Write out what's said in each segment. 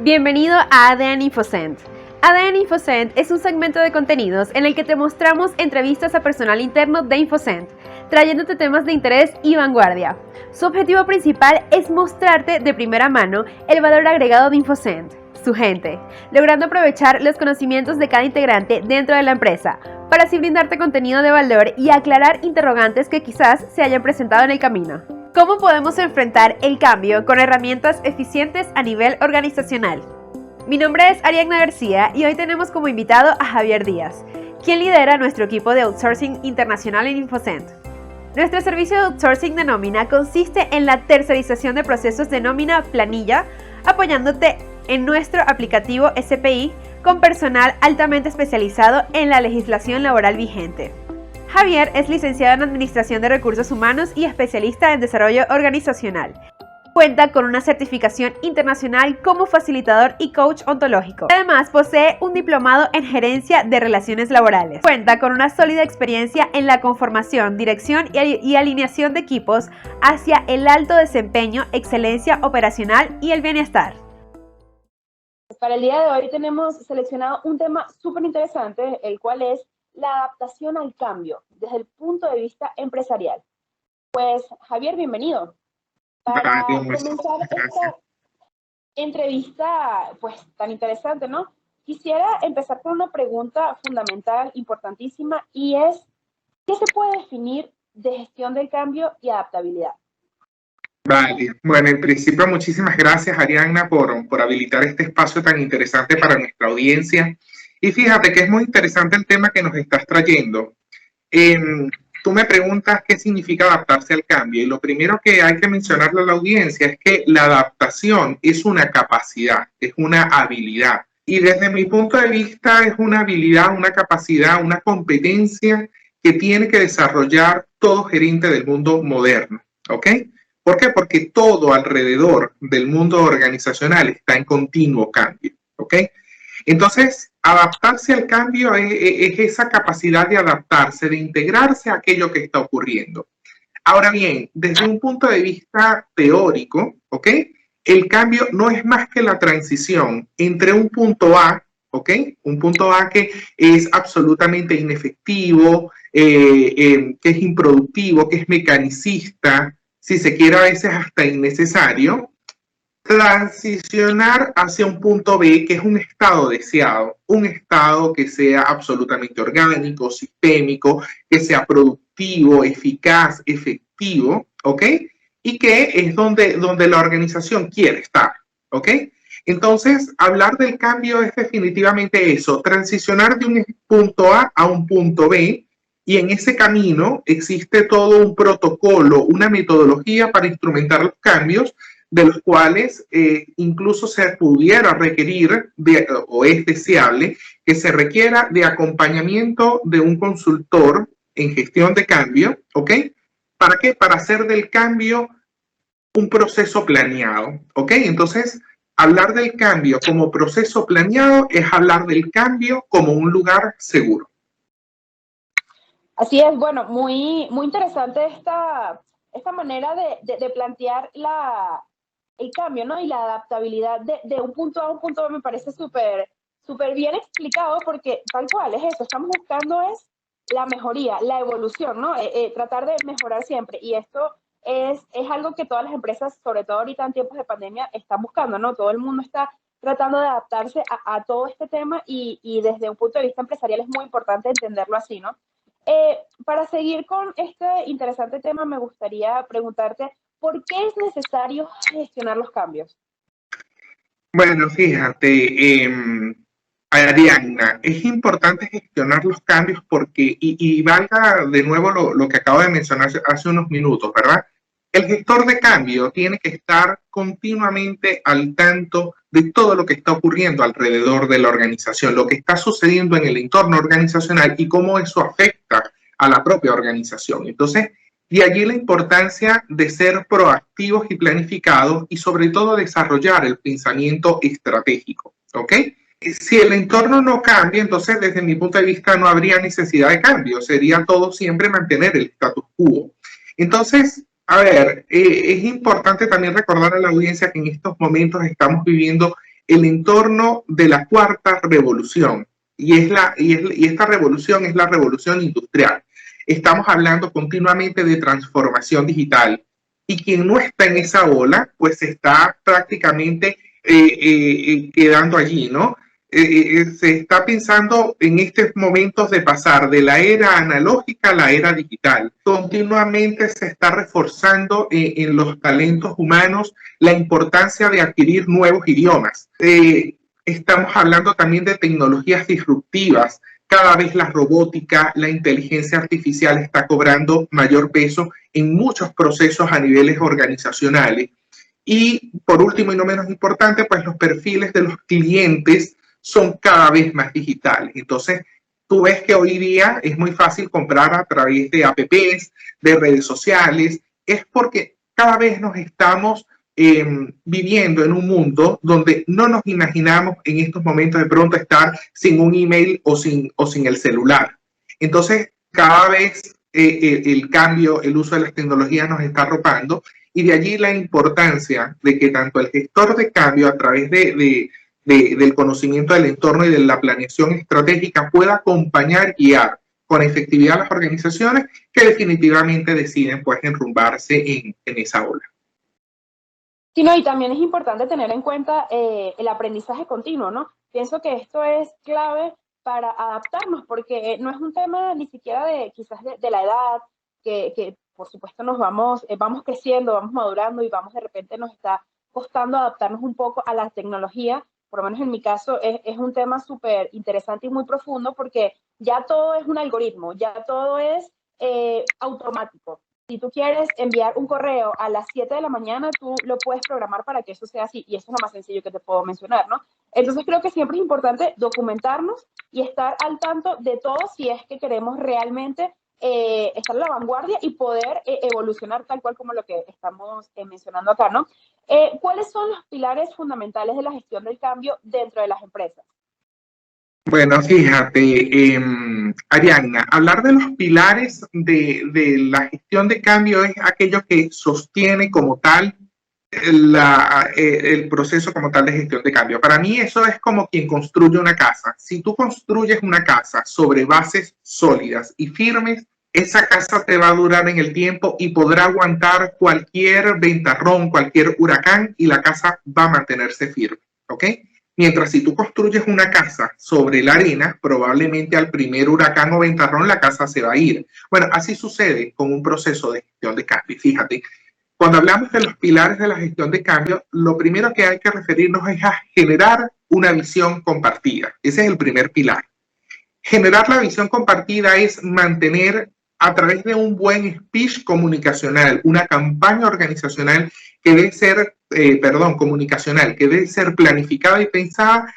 Bienvenido a ADN InfoCent. ADN InfoCent es un segmento de contenidos en el que te mostramos entrevistas a personal interno de InfoCent, trayéndote temas de interés y vanguardia. Su objetivo principal es mostrarte de primera mano el valor agregado de InfoCent, su gente, logrando aprovechar los conocimientos de cada integrante dentro de la empresa, para así brindarte contenido de valor y aclarar interrogantes que quizás se hayan presentado en el camino. ¿Cómo podemos enfrentar el cambio con herramientas eficientes a nivel organizacional? Mi nombre es Ariadna García y hoy tenemos como invitado a Javier Díaz, quien lidera nuestro equipo de outsourcing internacional en InfoCent. Nuestro servicio de outsourcing de nómina consiste en la tercerización de procesos de nómina planilla, apoyándote en nuestro aplicativo SPI con personal altamente especializado en la legislación laboral vigente. Javier es licenciado en Administración de Recursos Humanos y especialista en Desarrollo Organizacional. Cuenta con una certificación internacional como facilitador y coach ontológico. Además, posee un diplomado en Gerencia de Relaciones Laborales. Cuenta con una sólida experiencia en la conformación, dirección y alineación de equipos hacia el alto desempeño, excelencia operacional y el bienestar. Para el día de hoy tenemos seleccionado un tema súper interesante, el cual es la adaptación al cambio desde el punto de vista empresarial. Pues, Javier, bienvenido. Para comenzar esta entrevista, pues, tan interesante, ¿no? Quisiera empezar con una pregunta fundamental, importantísima, y es, ¿qué se puede definir de gestión del cambio y adaptabilidad? Vale, bueno, en principio muchísimas gracias, Ariadna, por habilitar este espacio tan interesante para nuestra audiencia. Y fíjate que es muy interesante el tema que nos estás trayendo. Tú me preguntas qué significa adaptarse al cambio, y lo primero que hay que mencionarle a la audiencia es que la adaptación es una capacidad, es una habilidad. Y desde mi punto de vista es una habilidad, una capacidad, una competencia que tiene que desarrollar todo gerente del mundo moderno, ¿ok? ¿Por qué? Porque todo alrededor del mundo organizacional está en continuo cambio, ¿ok? Entonces, adaptarse al cambio es esa capacidad de adaptarse, de integrarse a aquello que está ocurriendo. Ahora bien, desde un punto de vista teórico, ¿ok? El cambio no es más que la transición entre un punto A, ¿ok? Un punto A que es absolutamente inefectivo, que es improductivo, que es mecanicista, si se quiere a veces hasta innecesario, transicionar hacia un punto B, que es un estado deseado, un estado que sea absolutamente orgánico, sistémico, que sea productivo, eficaz, efectivo, ¿ok? Y que es donde la organización quiere estar, ¿ok? Entonces, hablar del cambio es definitivamente eso, transicionar de un punto A un punto B, y en ese camino existe todo un protocolo, una metodología para instrumentar los cambios, de los cuales incluso se pudiera requerir, o es deseable, que se requiera de acompañamiento de un consultor en gestión de cambio, ¿ok? ¿Para qué? Para hacer del cambio un proceso planeado, ¿ok? Entonces, hablar del cambio como proceso planeado es hablar del cambio como un lugar seguro. Así es, bueno, muy interesante esta manera de plantear el cambio, ¿no? Y la adaptabilidad de un punto A un punto B me parece súper bien explicado, porque tal cual es eso, estamos buscando es la mejoría, la evolución, ¿no? Tratar de mejorar siempre, y esto es algo que todas las empresas, sobre todo ahorita en tiempos de pandemia, están buscando, ¿no? Todo el mundo está tratando de adaptarse a todo este tema, y desde un punto de vista empresarial es muy importante entenderlo así, ¿no? Para seguir con este interesante tema, me gustaría preguntarte, ¿por qué es necesario gestionar los cambios? Bueno, fíjate, Ariadna, es importante gestionar los cambios porque, y valga de nuevo lo que acabo de mencionar hace unos minutos, ¿verdad? El gestor de cambio tiene que estar continuamente al tanto de todo lo que está ocurriendo alrededor de la organización, lo que está sucediendo en el entorno organizacional y cómo eso afecta a la propia organización. Entonces, de allí la importancia de ser proactivos y planificados, y sobre todo desarrollar el pensamiento estratégico, ¿ok? Si el entorno no cambia, entonces desde mi punto de vista no habría necesidad de cambio, sería todo siempre mantener el status quo. Entonces, a ver, es importante también recordar a la audiencia que en estos momentos estamos viviendo el entorno de la cuarta revolución. Y esta revolución es la revolución industrial. Estamos hablando continuamente de transformación digital. Y quien no está en esa ola, pues está prácticamente quedando allí, ¿no? Se está pensando en estos momentos de pasar de la era analógica a la era digital. Continuamente se está reforzando en los talentos humanos la importancia de adquirir nuevos idiomas. Estamos hablando también de tecnologías disruptivas. Cada vez la robótica, la inteligencia artificial está cobrando mayor peso en muchos procesos a niveles organizacionales. Y por último y no menos importante, pues los perfiles de los clientes son cada vez más digitales. Entonces, tú ves que hoy día es muy fácil comprar a través de apps, de redes sociales. Es porque cada vez nos estamos viviendo en un mundo donde no nos imaginamos en estos momentos de pronto estar sin un email o sin el celular. Entonces, cada vez el cambio, el uso de las tecnologías nos está arropando, y de allí la importancia de que tanto el gestor de cambio a través del conocimiento del entorno y de la planeación estratégica pueda acompañar y guiar con efectividad a las organizaciones que definitivamente deciden pues enrumbarse en esa ola. Sí, no, y también es importante tener en cuenta el aprendizaje continuo, ¿no? Pienso que esto es clave para adaptarnos, porque no es un tema ni siquiera quizás de la edad, que por supuesto vamos creciendo, vamos madurando y de repente nos está costando adaptarnos un poco a la tecnología. Por lo menos en mi caso es un tema súper interesante y muy profundo, porque ya todo es un algoritmo, ya todo es automático. Si tú quieres enviar un correo a las 7 de la mañana, tú lo puedes programar para que eso sea así, y eso es lo más sencillo que te puedo mencionar, ¿no? Entonces creo que siempre es importante documentarnos y estar al tanto de todo si es que queremos realmente estar a la vanguardia y poder evolucionar tal cual como lo que estamos mencionando acá, ¿no? ¿Cuáles son los pilares fundamentales de la gestión del cambio dentro de las empresas? Bueno, fíjate, Arianna, hablar de los pilares de la gestión de cambio es aquello que sostiene como tal el proceso como tal de gestión de cambio. Para mí eso es como quien construye una casa. Si tú construyes una casa sobre bases sólidas y firmes, esa casa te va a durar en el tiempo y podrá aguantar cualquier ventarrón, cualquier huracán, y la casa va a mantenerse firme, ¿ok? Mientras si tú construyes una casa sobre la arena, probablemente al primer huracán o ventarrón la casa se va a ir. Bueno, así sucede con un proceso de gestión de cambio. Fíjate, cuando hablamos de los pilares de la gestión de cambio, lo primero que hay que referirnos es a generar una visión compartida. Ese es el primer pilar. Generar la visión compartida es mantener a través de un buen speech comunicacional, una campaña organizacional que debe ser, comunicacional, que debe ser planificada y pensada,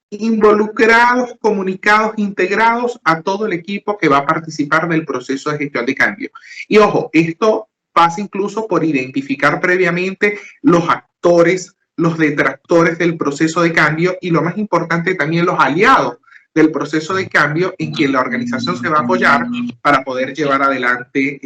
involucrados, comunicados, integrados a todo el equipo que va a participar del proceso de gestión de cambio. Y ojo, esto pasa incluso por identificar previamente los actores, los detractores del proceso de cambio, y lo más importante también los aliados del proceso de cambio en quien la organización se va a apoyar para poder llevar adelante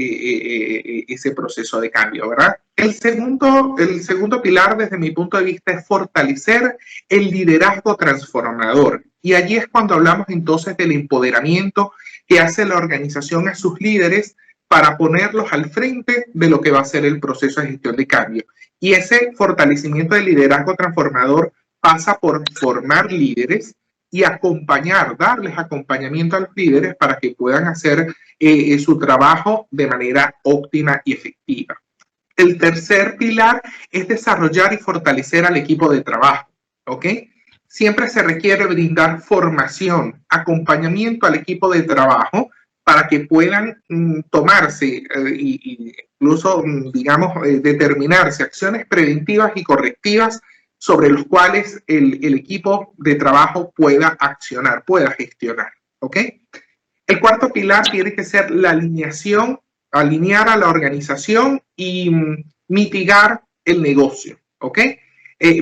ese proceso de cambio, ¿verdad? El segundo pilar, desde mi punto de vista, es fortalecer el liderazgo transformador. Y allí es cuando hablamos entonces del empoderamiento que hace la organización a sus líderes para ponerlos al frente de lo que va a ser el proceso de gestión de cambio. Y ese fortalecimiento del liderazgo transformador pasa por formar líderes y darles acompañamiento a los líderes para que puedan hacer su trabajo de manera óptima y efectiva. El tercer pilar es desarrollar y fortalecer al equipo de trabajo, ¿ok? Siempre se requiere brindar formación, acompañamiento al equipo de trabajo para que puedan tomarse incluso, determinarse acciones preventivas y correctivas sobre los cuales el equipo de trabajo pueda accionar, pueda gestionar, ¿ok? El cuarto pilar tiene que ser la alineación, alinear a la organización y mitigar el negocio, ¿ok?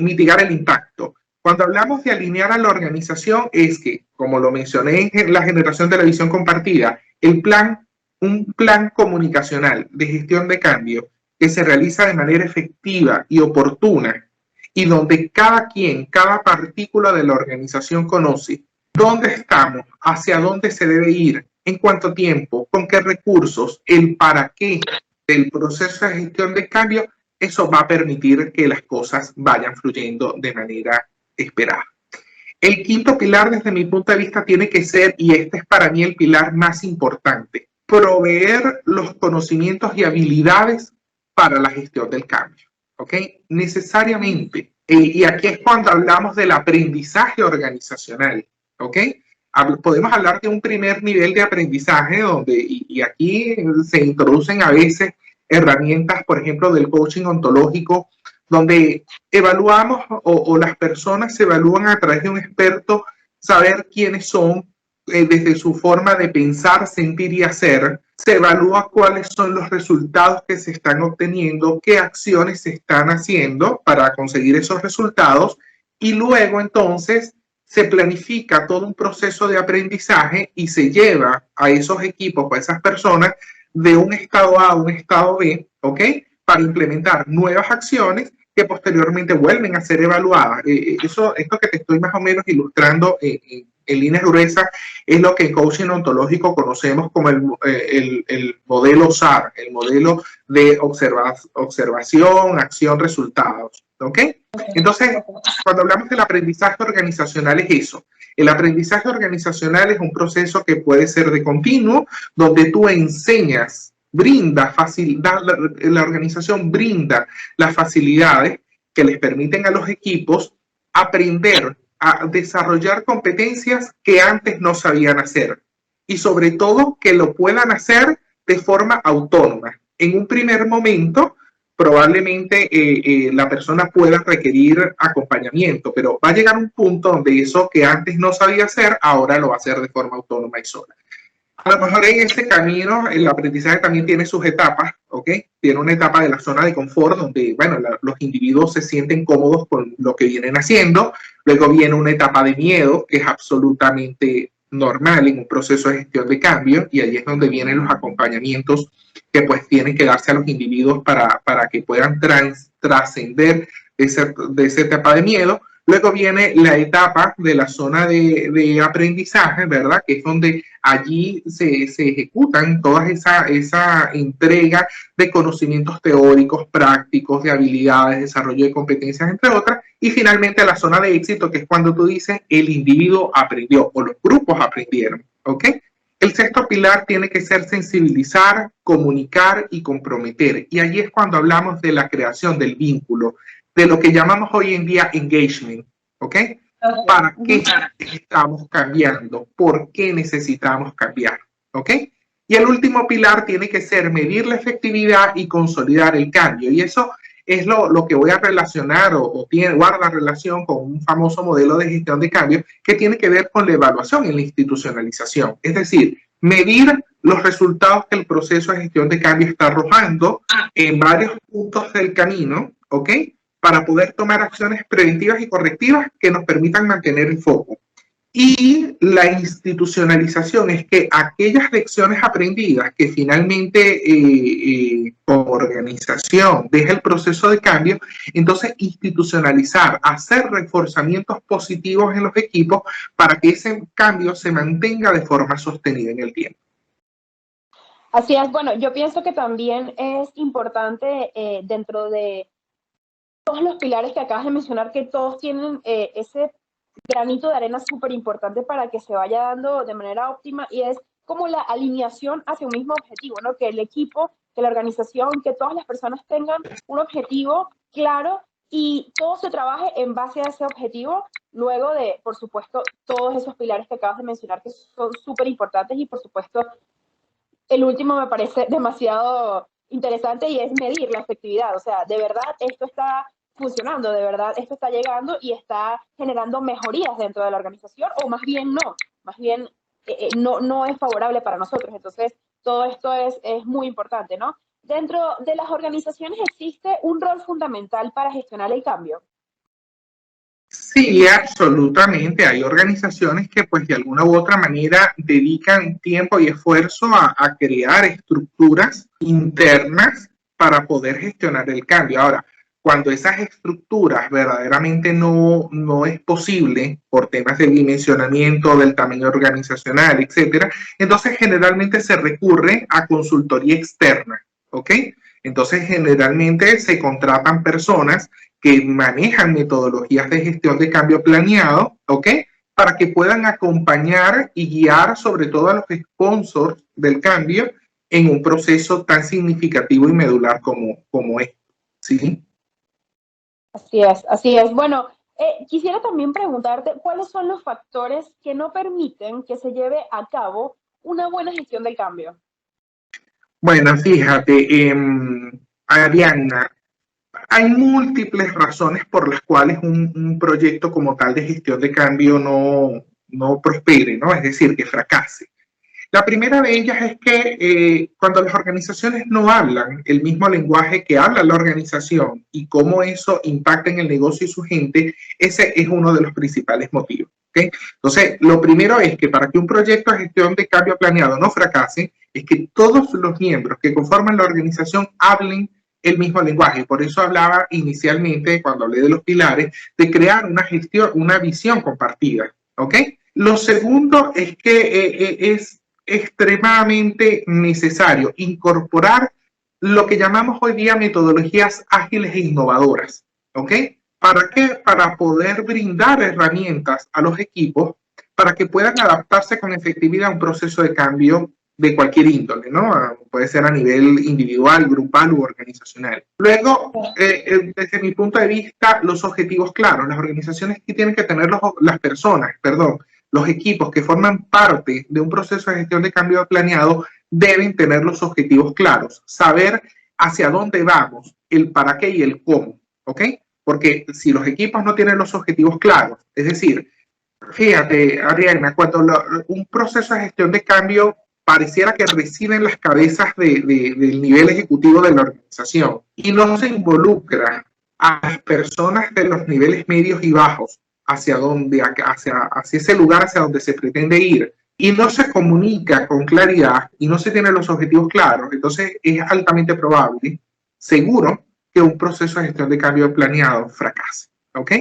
Mitigar el impacto. Cuando hablamos de alinear a la organización es que, como lo mencioné en la generación de la visión compartida, un plan comunicacional de gestión de cambio que se realiza de manera efectiva y oportuna y donde cada quien, cada partícula de la organización conoce dónde estamos, hacia dónde se debe ir, en cuánto tiempo, con qué recursos, el para qué del proceso de gestión de cambio, eso va a permitir que las cosas vayan fluyendo de manera esperada. El quinto pilar, desde mi punto de vista, tiene que ser, y este es para mí el pilar más importante, proveer los conocimientos y habilidades para la gestión del cambio. ¿Ok? Necesariamente. Y aquí es cuando hablamos del aprendizaje organizacional. ¿Ok? Podemos hablar de un primer nivel de aprendizaje donde, y aquí se introducen a veces herramientas, por ejemplo, del coaching ontológico, donde evaluamos o las personas se evalúan a través de un experto, saber quiénes son desde su forma de pensar, sentir y hacer. Se evalúa cuáles son los resultados que se están obteniendo, qué acciones se están haciendo para conseguir esos resultados y luego entonces se planifica todo un proceso de aprendizaje y se lleva a esos equipos, a esas personas, de un estado A a un estado B, ¿ok? Para implementar nuevas acciones que posteriormente vuelven a ser evaluadas. Esto que te estoy más o menos ilustrando en líneas gruesas es lo que en coaching ontológico conocemos como el modelo SAR, el modelo de observación, acción, resultados. ¿Ok? Entonces, cuando hablamos del aprendizaje organizacional es eso. El aprendizaje organizacional es un proceso que puede ser de continuo, donde tú enseñas, la organización brinda las facilidades que les permiten a los equipos aprender a desarrollar competencias que antes no sabían hacer y sobre todo que lo puedan hacer de forma autónoma. En un primer momento, probablemente la persona pueda requerir acompañamiento, pero va a llegar un punto donde eso que antes no sabía hacer, ahora lo va a hacer de forma autónoma y sola. A lo mejor en ese camino el aprendizaje también tiene sus etapas, ¿ok? Tiene una etapa de la zona de confort donde, bueno, los individuos se sienten cómodos con lo que vienen haciendo. Luego viene una etapa de miedo, que es absolutamente normal en un proceso de gestión de cambio, y ahí es donde vienen los acompañamientos que pues tienen que darse a los individuos para que puedan trascender de esa etapa de miedo. Luego viene la etapa de la zona de aprendizaje, ¿verdad? Que es donde allí se ejecutan toda esa entrega de conocimientos teóricos, prácticos, de habilidades, desarrollo de competencias, entre otras. Y finalmente la zona de éxito, que es cuando tú dices el individuo aprendió o los grupos aprendieron, ¿ok? El sexto pilar tiene que ser sensibilizar, comunicar y comprometer. Y allí es cuando hablamos de la creación del vínculo, de lo que llamamos hoy en día engagement, ¿ok? ¿Para qué estamos cambiando? ¿Por qué necesitamos cambiar? ¿Ok? Y el último pilar tiene que ser medir la efectividad y consolidar el cambio. Y eso es lo que voy a relacionar guarda relación con un famoso modelo de gestión de cambio que tiene que ver con la evaluación y la institucionalización. Es decir, medir los resultados que el proceso de gestión de cambio está arrojando en varios puntos del camino, ¿ok? Para poder tomar acciones preventivas y correctivas que nos permitan mantener el foco. Y la institucionalización es que aquellas lecciones aprendidas que finalmente como organización deja el proceso de cambio, entonces institucionalizar, hacer reforzamientos positivos en los equipos para que ese cambio se mantenga de forma sostenida en el tiempo. Así es, bueno, yo pienso que también es importante dentro de todos los pilares que acabas de mencionar, que todos tienen ese granito de arena súper importante para que se vaya dando de manera óptima, y es como la alineación hacia un mismo objetivo, ¿no? Que el equipo, que la organización, que todas las personas tengan un objetivo claro y todo se trabaje en base a ese objetivo, luego de, por supuesto, todos esos pilares que acabas de mencionar que son súper importantes, y por supuesto el último me parece demasiado interesante y es medir la efectividad. O sea, de verdad esto está funcionando, de verdad esto está llegando y está generando mejorías dentro de la organización, o más bien no es favorable para nosotros. Entonces, todo esto es muy importante, ¿no? Dentro de las organizaciones existe un rol fundamental para gestionar el cambio. Sí, absolutamente. Hay organizaciones que pues de alguna u otra manera dedican tiempo y esfuerzo a crear estructuras internas para poder gestionar el cambio. Ahora, cuando esas estructuras verdaderamente no es posible por temas de dimensionamiento, del tamaño organizacional, etcétera, entonces generalmente se recurre a consultoría externa, ¿ok? Entonces generalmente se contratan personas que manejan metodologías de gestión de cambio planeado, ¿ok? Para que puedan acompañar y guiar sobre todo a los sponsors del cambio en un proceso tan significativo y medular como este, ¿sí? Así es, así es. Bueno, quisiera también preguntarte cuáles son los factores que no permiten que se lleve a cabo una buena gestión del cambio. Bueno, fíjate, Arianna, hay múltiples razones por las cuales un proyecto como tal de gestión de cambio no prospere, ¿no? Es decir, que fracase. La primera de ellas es que cuando las organizaciones no hablan el mismo lenguaje que habla la organización y cómo eso impacta en el negocio y su gente, ese es uno de los principales motivos. ¿Okay? Entonces, lo primero es que para que un proyecto de gestión de cambio planeado no fracase, es que todos los miembros que conforman la organización hablen el mismo lenguaje. Por eso hablaba inicialmente, cuando hablé de los pilares, de crear una gestión, una visión compartida. ¿Ok? Lo segundo es que es extremadamente necesario incorporar lo que llamamos hoy día metodologías ágiles e innovadoras. ¿Ok? ¿Para qué? Para poder brindar herramientas a los equipos para que puedan adaptarse con efectividad a un proceso de cambio de cualquier índole, ¿no? Puede ser a nivel individual, grupal u organizacional. Luego, desde mi punto de vista, los objetivos claros. Las organizaciones que tienen que tener las personas, perdón, los equipos que forman parte de un proceso de gestión de cambio planeado deben tener los objetivos claros, saber hacia dónde vamos, el para qué y el cómo, ¿ok? Porque si los equipos no tienen los objetivos claros, es decir, fíjate, Ariana, cuando un proceso de gestión de cambio pareciera que reside en las cabezas del nivel ejecutivo de la organización y no se involucra a las personas de los niveles medios y bajos hacia ese lugar hacia donde se pretende ir y no se comunica con claridad y no se tienen los objetivos claros, entonces es altamente probable, seguro, que un proceso de gestión de cambio planeado fracase. ¿Ok?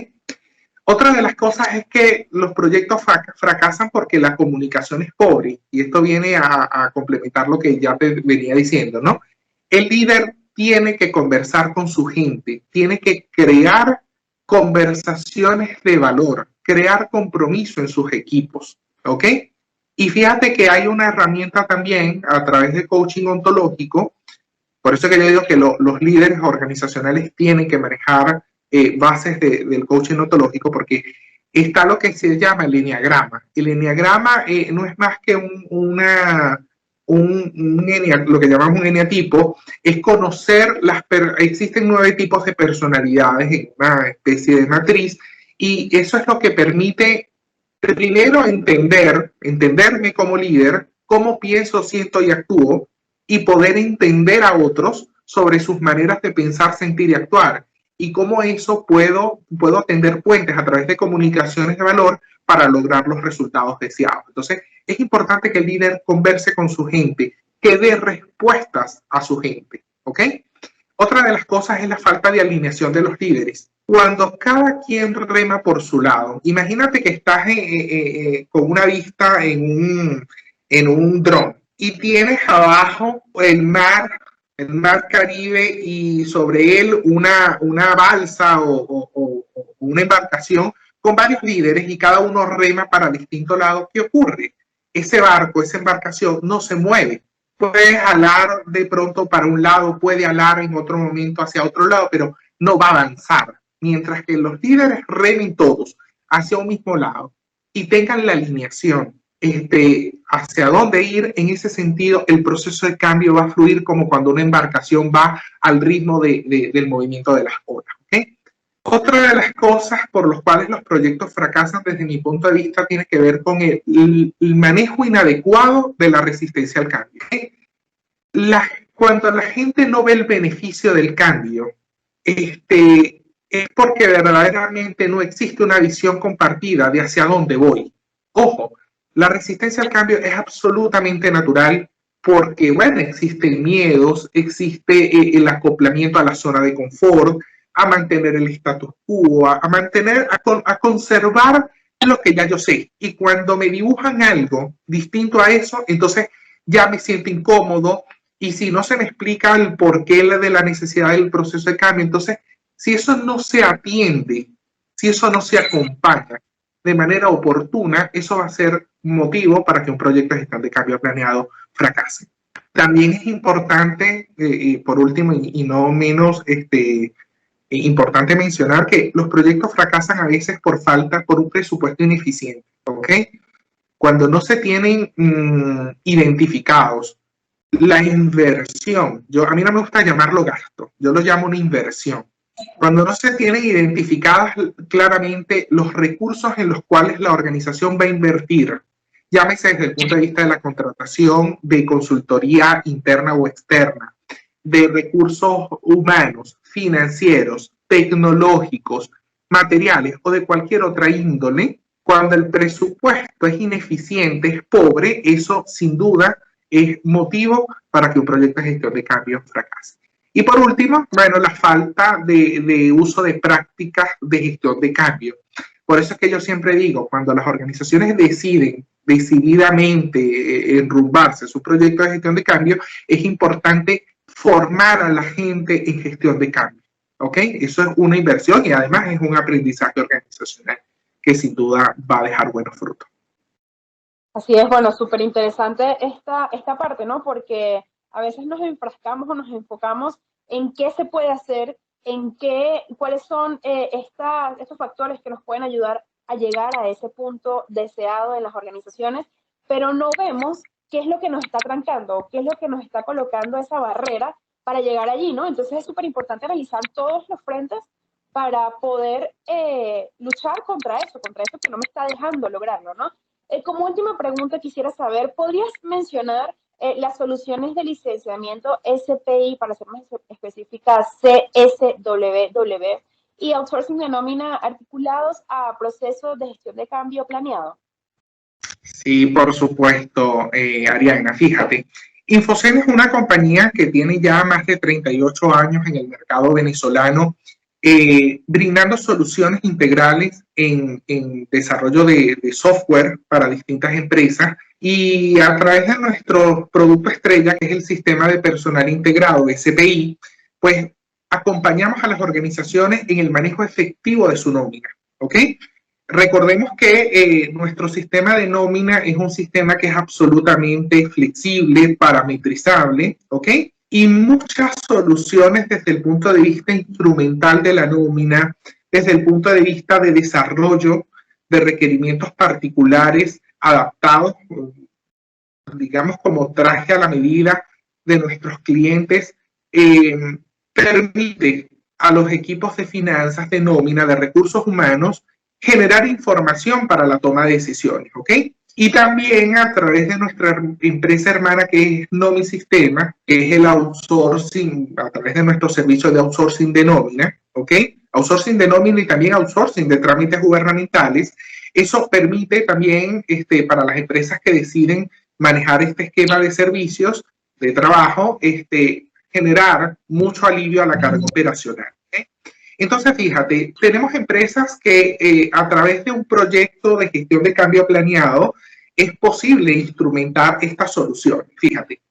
Otra de las cosas es que los proyectos fracasan porque la comunicación es pobre, y esto viene a complementar lo que ya te venía diciendo, ¿no? El líder tiene que conversar con su gente, tiene que crear conversaciones de valor, crear compromiso en sus equipos, ¿ok? Y fíjate que hay una herramienta también a través de coaching ontológico, por eso que yo digo que los líderes organizacionales tienen que manejar bases del coaching ontológico, porque está lo que se llama el enneagrama. El enneagrama no es más que lo que llamamos un eneatipo, es conocer existen 9 tipos de personalidades en una especie de matriz, y eso es lo que permite primero entenderme como líder, cómo pienso, siento y actúo, y poder entender a otros sobre sus maneras de pensar, sentir y actuar, y cómo eso puedo tender puentes a través de comunicaciones de valor para lograr los resultados deseados. Entonces, es importante que el líder converse con su gente, que dé respuestas a su gente, ¿ok? Otra de las cosas es la falta de alineación de los líderes. Cuando cada quien rema por su lado, imagínate que estás con una vista en un dron y tienes abajo el mar Caribe y sobre él una balsa o una embarcación con varios líderes y cada uno rema para distinto lado. ¿Qué ocurre? Ese barco, esa embarcación no se mueve. Puede jalar de pronto para un lado, puede alar en otro momento hacia otro lado, pero no va a avanzar. Mientras que los líderes remen todos hacia un mismo lado y tengan la alineación hacia dónde ir, en ese sentido el proceso de cambio va a fluir como cuando una embarcación va al ritmo del movimiento de las olas. ¿Okay? Otra de las cosas por las cuales los proyectos fracasan desde mi punto de vista tiene que ver con el manejo inadecuado de la resistencia al cambio. ¿Okay? Cuando la gente no ve el beneficio del cambio, es porque verdaderamente no existe una visión compartida de hacia dónde voy. Ojo, la resistencia al cambio es absolutamente natural porque, bueno, existen miedos, existe el acoplamiento a la zona de confort, a mantener el status quo, a conservar lo que ya yo sé. Y cuando me dibujan algo distinto a eso, entonces ya me siento incómodo. Y si no se me explica el porqué de la necesidad del proceso de cambio, entonces, si eso no se atiende, si eso no se acompaña de manera oportuna, eso va a ser motivo para que un proyecto de gestión de cambio planeado fracase. También es importante, por último, y no menos importante mencionar que los proyectos fracasan a veces por un presupuesto ineficiente, ¿ok? Cuando no se tienen identificados la inversión, a mí no me gusta llamarlo gasto, yo lo llamo una inversión. Cuando no se tienen identificadas claramente los recursos en los cuales la organización va a invertir, llámese desde el punto de vista de la contratación de consultoría interna o externa, de recursos humanos, financieros, tecnológicos, materiales o de cualquier otra índole, cuando el presupuesto es ineficiente, es pobre, eso sin duda es motivo para que un proyecto de gestión de cambio fracase. Y por último, bueno, la falta de uso de prácticas de gestión de cambio. Por eso es que yo siempre digo, cuando las organizaciones deciden decididamente enrumbarse su proyecto de gestión de cambio, es importante formar a la gente en gestión de cambio. ¿Ok? Eso es una inversión y además es un aprendizaje organizacional que sin duda va a dejar buenos frutos. Así es, bueno, súper interesante esta parte, ¿no? Porque a veces nos enfrascamos o nos enfocamos en qué se puede hacer, cuáles son estos factores que nos pueden ayudar a llegar a ese punto deseado en las organizaciones, pero no vemos qué es lo que nos está trancando, qué es lo que nos está colocando esa barrera para llegar allí, ¿no? Entonces es súper importante realizar todos los frentes para poder luchar contra eso que no me está dejando lograrlo, ¿no? Como última pregunta quisiera saber, ¿podrías mencionar las soluciones de licenciamiento SPI, para ser más específica, CSWW, y outsourcing de nómina articulados a procesos de gestión de cambio planeado? Sí, por supuesto, Ariana, fíjate. Infocen es una compañía que tiene ya más de 38 años en el mercado venezolano, brindando soluciones integrales en desarrollo de software para distintas empresas, y a través de nuestro producto estrella, que es el Sistema de Personal Integrado, SPI, pues acompañamos a las organizaciones en el manejo efectivo de su nómina, ¿ok? Recordemos que nuestro sistema de nómina es un sistema que es absolutamente flexible, parametrizable, ¿ok? Y muchas soluciones desde el punto de vista instrumental de la nómina, desde el punto de vista de desarrollo de requerimientos particulares adaptados, digamos, como traje a la medida de nuestros clientes, permite a los equipos de finanzas, de nómina, de recursos humanos, generar información para la toma de decisiones, ¿ok? Y también a través de nuestra empresa hermana, que es NomiSistema, que es el outsourcing, a través de nuestro servicio de outsourcing de nómina, ¿ok? Outsourcing de nómina y también outsourcing de trámites gubernamentales. Eso permite también para las empresas que deciden manejar este esquema de servicios de trabajo, generar mucho alivio a la carga operacional. Entonces, fíjate, tenemos empresas que a través de un proyecto de gestión de cambio planeado es posible instrumentar esta solución. Fíjate,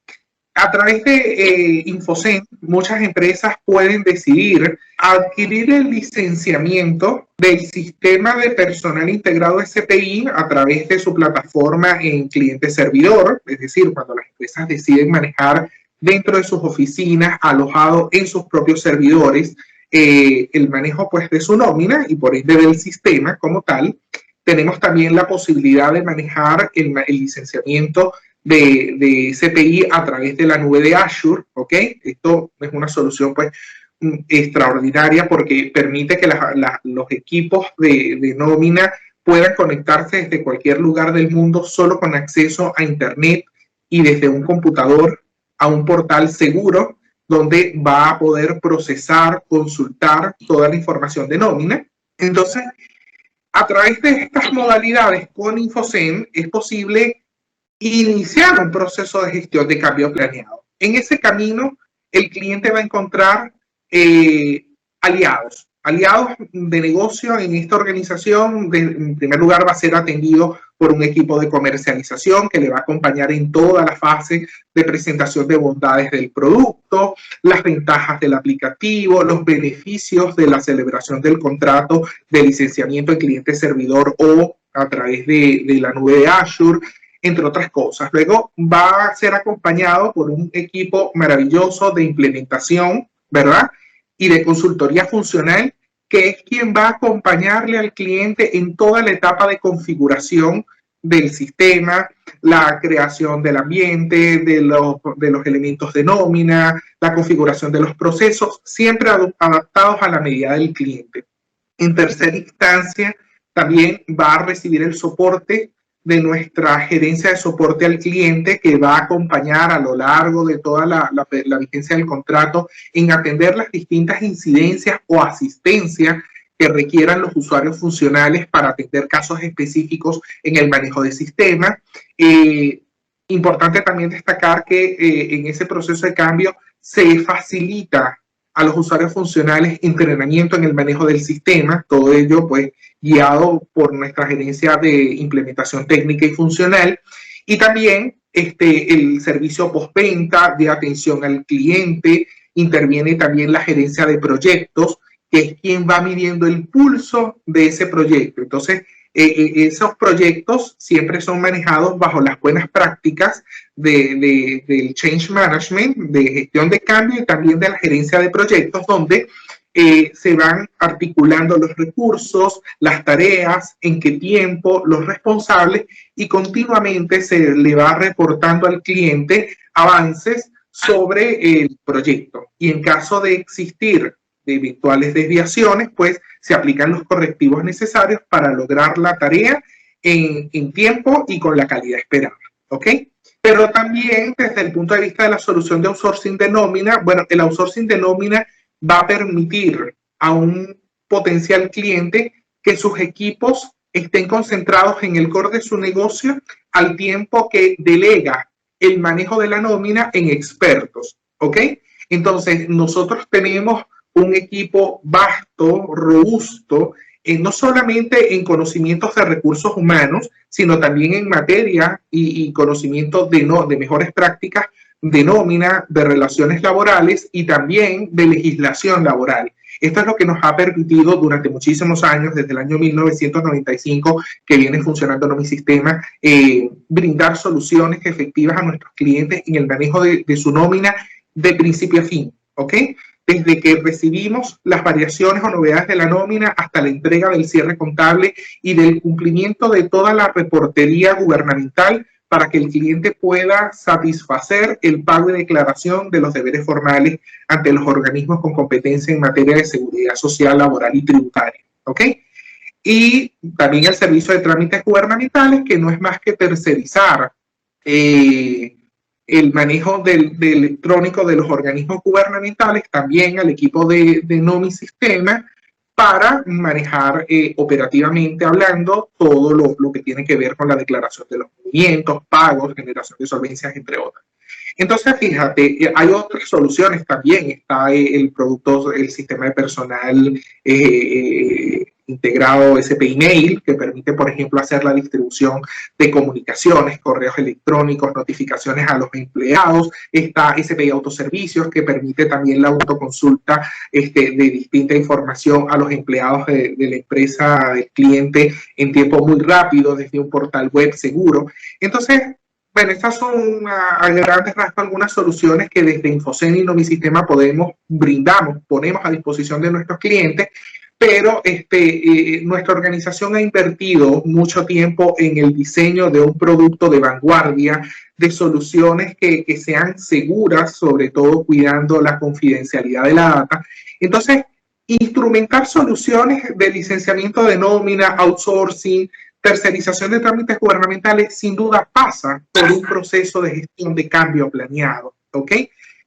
a través de Infocen, muchas empresas pueden decidir adquirir el licenciamiento del sistema de personal integrado SPI a través de su plataforma en cliente-servidor, es decir, cuando las empresas deciden manejar dentro de sus oficinas, alojado en sus propios servidores, el manejo pues de su nómina y por ende del sistema como tal. Tenemos también la posibilidad de manejar el licenciamiento de CPI a través de la nube de Azure, ¿ok? Esto es una solución pues extraordinaria porque permite que los equipos de nómina puedan conectarse desde cualquier lugar del mundo solo con acceso a internet y desde un computador a un portal seguro donde va a poder procesar, consultar toda la información de nómina. Entonces, a través de estas modalidades con Infocen es posible iniciar un proceso de gestión de cambio planeado. En ese camino, el cliente va a encontrar aliados. Aliados de negocio en esta organización, en primer lugar, va a ser atendido por un equipo de comercialización que le va a acompañar en toda la fase de presentación de bondades del producto, las ventajas del aplicativo, los beneficios de la celebración del contrato de licenciamiento en cliente-servidor o a través de la nube de Azure, entre otras cosas. Luego va a ser acompañado por un equipo maravilloso de implementación, ¿verdad? Y de consultoría funcional, que es quien va a acompañarle al cliente en toda la etapa de configuración del sistema, la creación del ambiente, de los elementos de nómina, la configuración de los procesos, siempre adaptados a la medida del cliente. En tercera instancia, también va a recibir el soporte de nuestra gerencia de soporte al cliente, que va a acompañar a lo largo de toda la vigencia del contrato en atender las distintas incidencias o asistencia que requieran los usuarios funcionales para atender casos específicos en el manejo de sistema. Importante también destacar que en ese proceso de cambio se facilita a los usuarios funcionales entrenamiento en el manejo del sistema, todo ello pues guiado por nuestra gerencia de implementación técnica y funcional, y también el servicio postventa de atención al cliente. Interviene también la gerencia de proyectos, que es quien va midiendo el pulso de ese proyecto. Entonces, esos proyectos siempre son manejados bajo las buenas prácticas del change management, de gestión de cambio y también de la gerencia de proyectos, donde se van articulando los recursos, las tareas, en qué tiempo, los responsables, y continuamente se le va reportando al cliente avances sobre el proyecto. Y en caso de existir de eventuales desviaciones, pues se aplican los correctivos necesarios para lograr la tarea en tiempo y con la calidad esperada, ¿ok? Pero también desde el punto de vista de la solución de outsourcing de nómina, bueno, el outsourcing de nómina va a permitir a un potencial cliente que sus equipos estén concentrados en el core de su negocio al tiempo que delega el manejo de la nómina en expertos, ¿ok? Entonces, nosotros tenemos un equipo vasto, robusto, no solamente en conocimientos de recursos humanos, sino también en materia y conocimientos de mejores prácticas de nómina, de relaciones laborales y también de legislación laboral. Esto es lo que nos ha permitido durante muchísimos años, desde el año 1995, que viene funcionando Nomisistema, brindar soluciones efectivas a nuestros clientes en el manejo de su nómina de principio a fin, ¿ok? Desde que recibimos las variaciones o novedades de la nómina hasta la entrega del cierre contable y del cumplimiento de toda la reportería gubernamental para que el cliente pueda satisfacer el pago y declaración de los deberes formales ante los organismos con competencia en materia de seguridad social, laboral y tributaria, ¿ok? Y también el servicio de trámites gubernamentales, que no es más que tercerizar el manejo del electrónico de los organismos gubernamentales, también al equipo de Nomisistema, para manejar operativamente hablando todo lo que tiene que ver con la declaración de los movimientos, pagos, generación de solvencias, entre otras. Entonces, fíjate, hay otras soluciones también. Está el producto, el sistema de personal integrado SPI Mail, que permite, por ejemplo, hacer la distribución de comunicaciones, correos electrónicos, notificaciones a los empleados. Está SPI Autoservicios, que permite también la autoconsulta de distinta información a los empleados de la empresa, del cliente, en tiempo muy rápido, desde un portal web seguro. Entonces, bueno, estas son a grandes rasgos algunas soluciones que desde Infocen y Nomisistema ponemos a disposición de nuestros clientes, pero nuestra organización ha invertido mucho tiempo en el diseño de un producto de vanguardia, de soluciones que sean seguras, sobre todo cuidando la confidencialidad de la data. Entonces, instrumentar soluciones de licenciamiento de nómina, outsourcing, tercerización de trámites gubernamentales, sin duda pasa por un proceso de gestión de cambio planeado, ¿ok?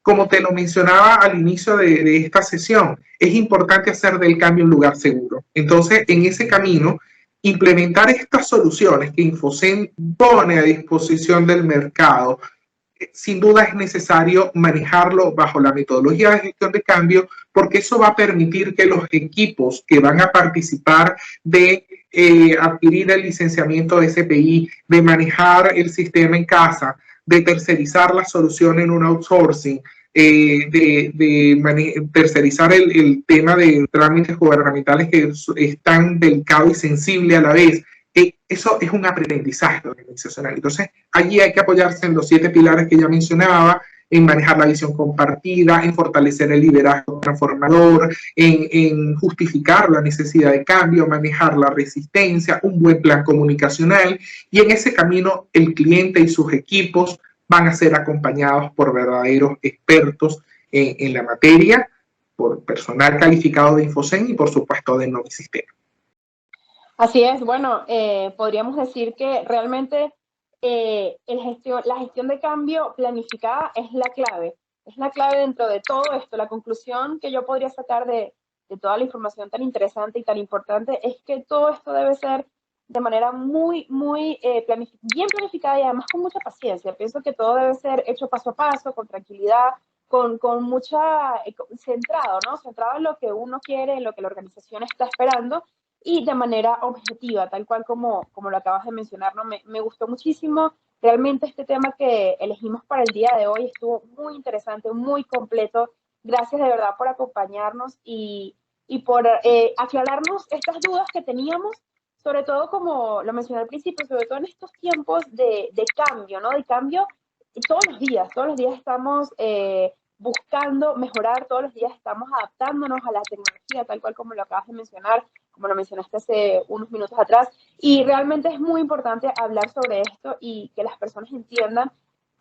Como te lo mencionaba al inicio de esta sesión, es importante hacer del cambio un lugar seguro. Entonces, en ese camino, implementar estas soluciones que Infocen pone a disposición del mercado sin duda es necesario manejarlo bajo la metodología de gestión de cambio, porque eso va a permitir que los equipos que van a participar de adquirir el licenciamiento de SPI, de manejar el sistema en casa, de tercerizar la solución en un outsourcing, tercerizar el tema de trámites gubernamentales que es tan delicado y sensible a la vez. Eso es un aprendizaje organizacional. Entonces, allí hay que apoyarse en los 7 pilares que ya mencionaba, en manejar la visión compartida, en fortalecer el liderazgo transformador, en justificar la necesidad de cambio, manejar la resistencia, un buen plan comunicacional, y en ese camino el cliente y sus equipos van a ser acompañados por verdaderos expertos en la materia, por personal calificado de InfoSen y por supuesto de Novisistema. Así es, bueno, podríamos decir que realmente la gestión de cambio planificada es la clave dentro de todo esto. La conclusión que yo podría sacar de toda la información tan interesante y tan importante es que todo esto debe ser de manera muy bien planificada y además con mucha paciencia. Pienso que todo debe ser hecho paso a paso, con tranquilidad, con mucha, centrado, ¿no? Centrado en lo que uno quiere, en lo que la organización está esperando y de manera objetiva, tal cual como lo acabas de mencionar, ¿no? Me gustó muchísimo. Realmente este tema que elegimos para el día de hoy estuvo muy interesante, muy completo. Gracias de verdad por acompañarnos y por aclararnos estas dudas que teníamos, sobre todo como lo mencioné al principio, sobre todo en estos tiempos de cambio, ¿no? De cambio todos los días estamos buscando mejorar, todos los días estamos adaptándonos a la tecnología, tal cual como lo acabas de mencionar, como lo mencionaste hace unos minutos atrás, y realmente es muy importante hablar sobre esto y que las personas entiendan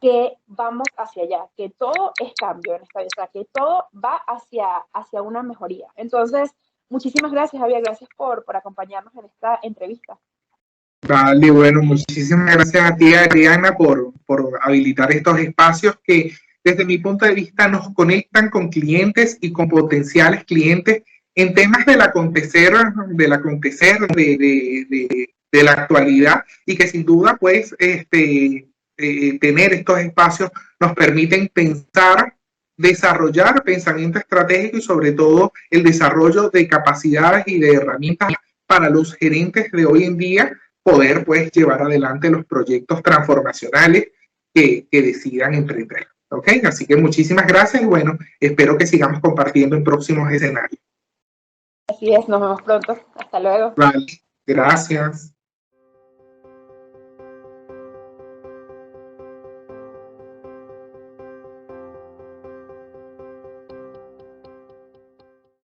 que vamos hacia allá, que todo es cambio en esta vida, o sea, que todo va hacia una mejoría. Entonces, muchísimas gracias, Javier, gracias por acompañarnos en esta entrevista. Vale, bueno, muchísimas gracias a ti, Adriana, por habilitar estos espacios que desde mi punto de vista nos conectan con clientes y con potenciales clientes en temas del acontecer, de la actualidad, y que sin duda, pues, tener estos espacios nos permiten pensar, desarrollar pensamiento estratégico y sobre todo el desarrollo de capacidades y de herramientas para los gerentes de hoy en día poder, pues, llevar adelante los proyectos transformacionales que decidan emprender. ¿Ok? Así que muchísimas gracias y bueno, espero que sigamos compartiendo en próximos escenarios. Así es, nos vemos pronto. Hasta luego. Vale, gracias.